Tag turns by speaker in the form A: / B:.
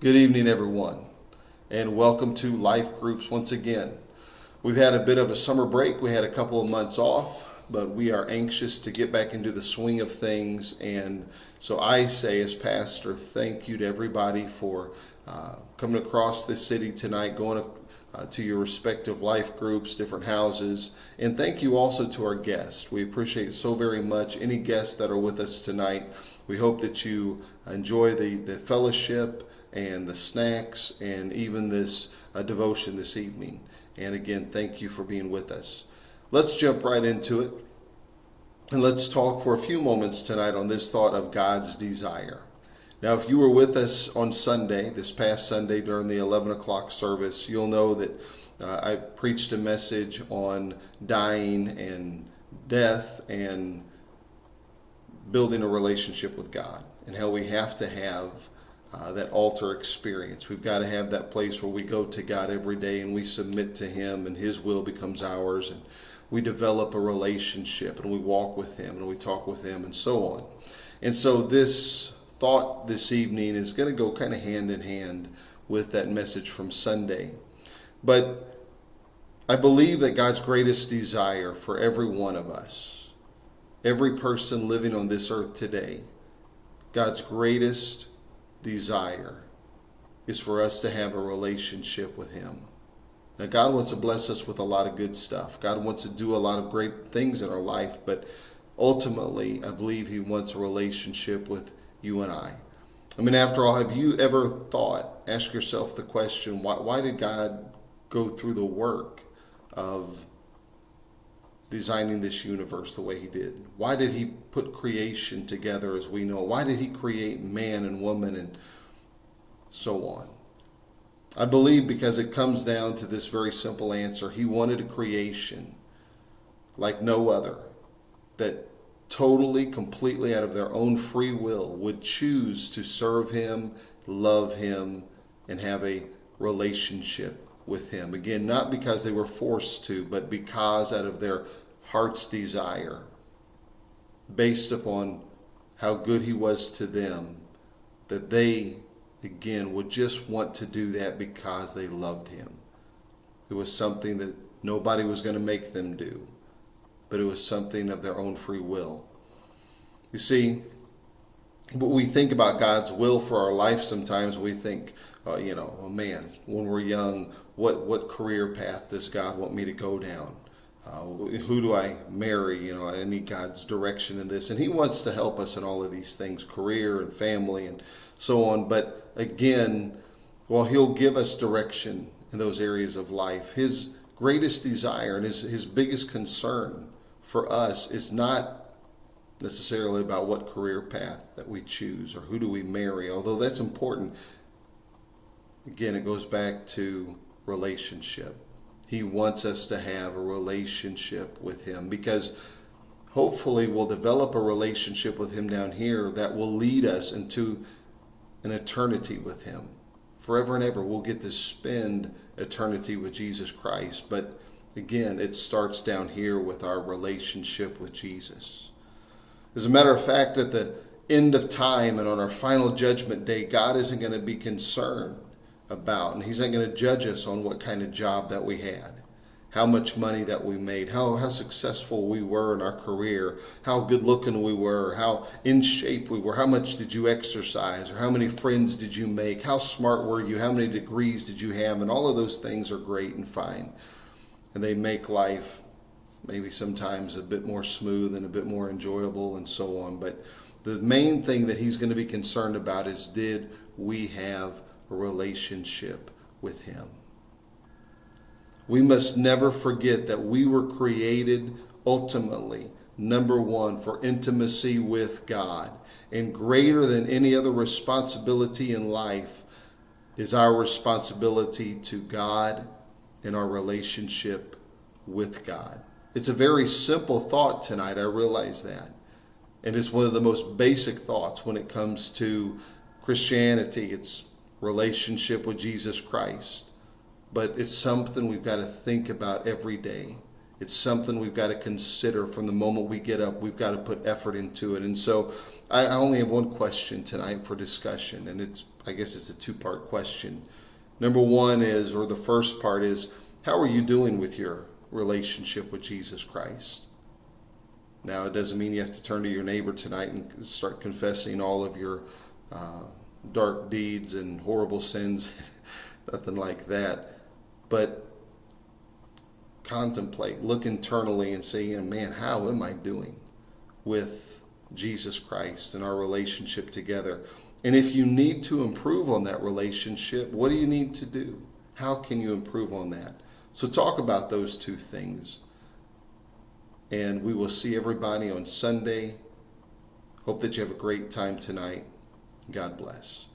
A: Good evening, everyone, and welcome to Life Groups once again. We've had a bit of a summer break. We had a couple of months off, but we are anxious to get back into the swing of things. And so I say, as pastor, thank you to everybody for coming across this city tonight, going to your respective life groups, different houses. And thank you also to our guests. We appreciate it so very much. Any guests that are with us tonight, we hope that you enjoy the fellowship and the snacks and even this devotion this evening. And again, thank you for being with us. Let's jump right into it. And let's talk for a few moments tonight on this thought of God's desire. Now, if you were with us on Sunday, this past Sunday during the 11 o'clock service, you'll know that I preached a message on dying and death and building a relationship with God and how we have to have that altar experience. We've got to have that place where we go to God every day and we submit to Him and His will becomes ours, and we develop a relationship and we walk with Him and we talk with Him and so on. And so this thought this evening is going to go kind of hand in hand with that message from Sunday. But I believe that God's greatest desire for every one of us, every person living on this earth today, God's greatest desire is for us to have a relationship with Him. Now, God wants to bless us with a lot of good stuff. God wants to do a lot of great things in our life, but ultimately, I believe He wants a relationship with you and I. I mean, after all, have you ever thought, ask yourself the question, why did God go through the work of designing this universe the way He did? Why did He put creation together as we know? Why did He create man and woman and so on? I believe because it comes down to this very simple answer. He wanted a creation like no other that totally, completely out of their own free will would choose to serve Him, love Him, and have a relationship with Him. Again, not because they were forced to, but because out of their heart's desire, based upon how good He was to them, that they, again, would just want to do that because they loved Him. It was something that nobody was going to make them do, but it was something of their own free will. You see, when we think about God's will for our life, sometimes we think, oh man, when we're young, what career path does God want me to go down? Who do I marry? I need God's direction in this. And He wants to help us in all of these things, career and family and so on. But again, while He'll give us direction in those areas of life, His greatest desire and His biggest concern for us is not necessarily about what career path that we choose or who do we marry, although that's important. Again, it goes back to relationship. He wants us to have a relationship with Him because hopefully we'll develop a relationship with Him down here that will lead us into an eternity with Him. Forever and ever, we'll get to spend eternity with Jesus Christ. But again, it starts down here with our relationship with Jesus. As a matter of fact, at the end of time and on our final judgment day, God isn't going to be concerned about, and He's not going to judge us on what kind of job that we had, how much money that we made, how successful we were in our career, how good looking we were, how in shape we were, how much did you exercise, or how many friends did you make, how smart were you, how many degrees did you have, and all of those things are great and fine, and they make life maybe sometimes a bit more smooth and a bit more enjoyable and so on. But the main thing that He's going to be concerned about is, did we have a relationship with Him? We must never forget that we were created ultimately, number one, for intimacy with God. And greater than any other responsibility in life is our responsibility to God and our relationship with God. It's a very simple thought tonight, I realize that. And it's one of the most basic thoughts when it comes to Christianity. It's relationship with Jesus Christ. But it's something we've got to think about every day It's something we've got to consider from the moment we get up. We've got to put effort into it. And so I only have one question tonight for discussion, and I guess it's a two-part question. Number one is, or the first part is, how are you doing with your relationship with Jesus Christ? Now, it doesn't mean you have to turn to your neighbor tonight and start confessing all of your dark deeds and horrible sins, nothing like that. But contemplate, look internally and say, man, how am I doing with Jesus Christ and our relationship together? And if you need to improve on that relationship, what do you need to do? How can you improve on that? So talk about those two things. And we will see everybody on Sunday. Hope that you have a great time tonight. God bless.